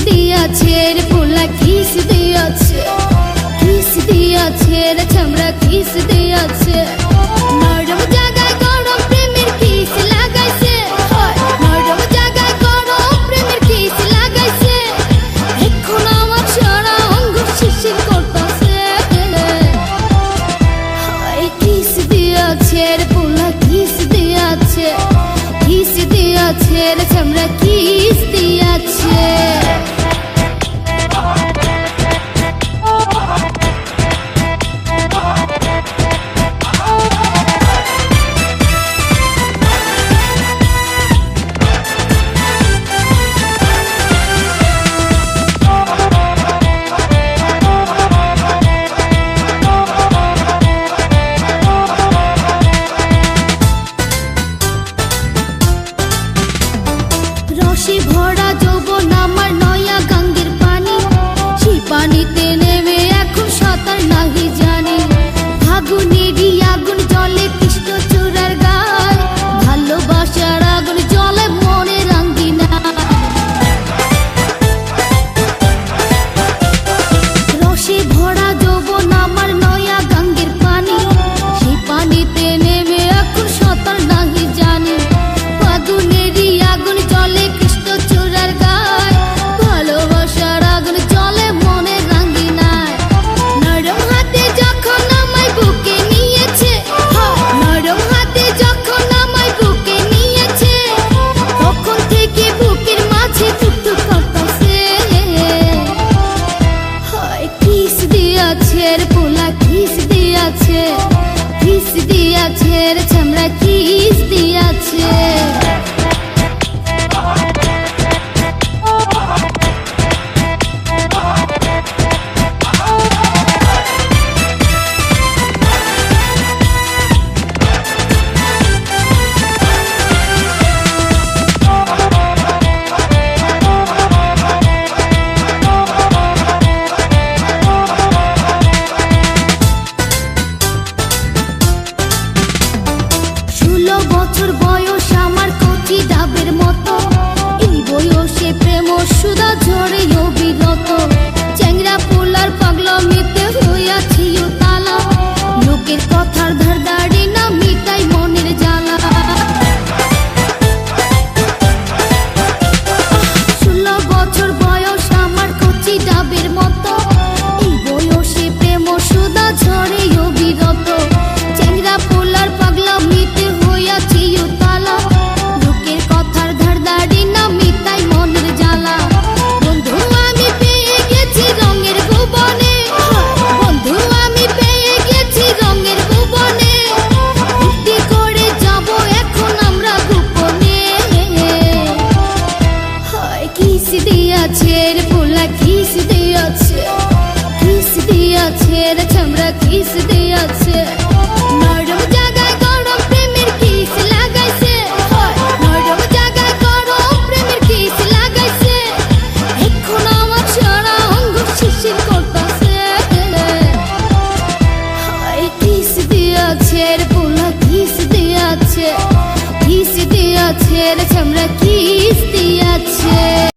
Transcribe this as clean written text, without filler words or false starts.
দিয়াছে রে পোলা কিস দিয়াছে, কিস দিয়াছে রে ছামড়া কিস দিয়াছে। নরম জায়গায় গরম প্রেমের কিস লাগাইছে, নরম জায়গায় গরম প্রেমের কিস লাগাইছে। এখন আমার সারা অঙ্গ শিরশির করতাছে, কিস দিয়াছে রে পোলা কিস দিয়াছে, কিস দিয়াছে রে ছামড়া কিস দিয়াছে। রসে ভরা যৌবন আমার নয়া গঙ্গের পানি, সেই পানিতে নেমে এখন সাঁতার নাহি জানি। ফাগুনেরই আগুন জলে কৃষ্ণ চূড়ার গায়, ভালোবাসার আগুন জলে মনে রাঙ্গিনা। রসে ভরা যৌবন আমার নয়া গঙ্গের পানি, সেই পানিতে নেমে এখন সাঁতার নাহি জানি। ফাগুনেরই আগুন জলে কৃষ্ণ চূড়ার গায়, ভালোবাসার আগুন জলে মনে রাঙ্গিনায়। নরম হাতে যখন আমায় বুকে নিয়েছে, নরম হাতে যখন আমায় বুকে নিয়েছে, তখন থেকে বুকের মাঝে টুকটুক করতাছে। কিস দিয়াছে রে পোলা কিস দিয়াছে, কিস দিয়াছে রে ছামড়া কিস দিয়াছে। বছর বয়স আমার কচি ডাবের মতো, এই বয়সে প্রেম সুধা ঝরে অবিরত। চ্যাংরা পোলার পাগলামিতে হইয়াছি উতালা, লোকের কথার ধারদাড়ি না মিটাই মনের জ্বালা। 16 বছর বয়স আমার কচি ডাবের মতো, এই বয়সে প্রেম সুধা ঝরে অবিরত। চ্যাংরা পোলার পাগলামিতে হইয়াছি উতালা, লোকের কথার ধারদাড়ি না মিটাই মনের জ্বালা। বন্ধু আমি পেয়ে গেছি রঙের ভুবনে, বন্ধু আমি পেয়ে গেছি রঙের ভুবনে। ফুর্তি করে যাব এখন আমরা গোপনে। কিস দিয়াছে রে পোলা কিস দিয়াছে, কিস দিয়াছে রে ছামড়া কিস দিয়াছে। নরম জায়গায় গরম প্রেমের কিস লাগাইছে, নরম জায়গায় গরম প্রেমের কিস লাগাইছে। এখন আমার সারা অঙ্গ শিরশির করতাছে, কিস দিয়াছে রে পোলা কিস দিয়াছে, কিস দিয়াছে রে ছামড়া কিস দিয়াছে।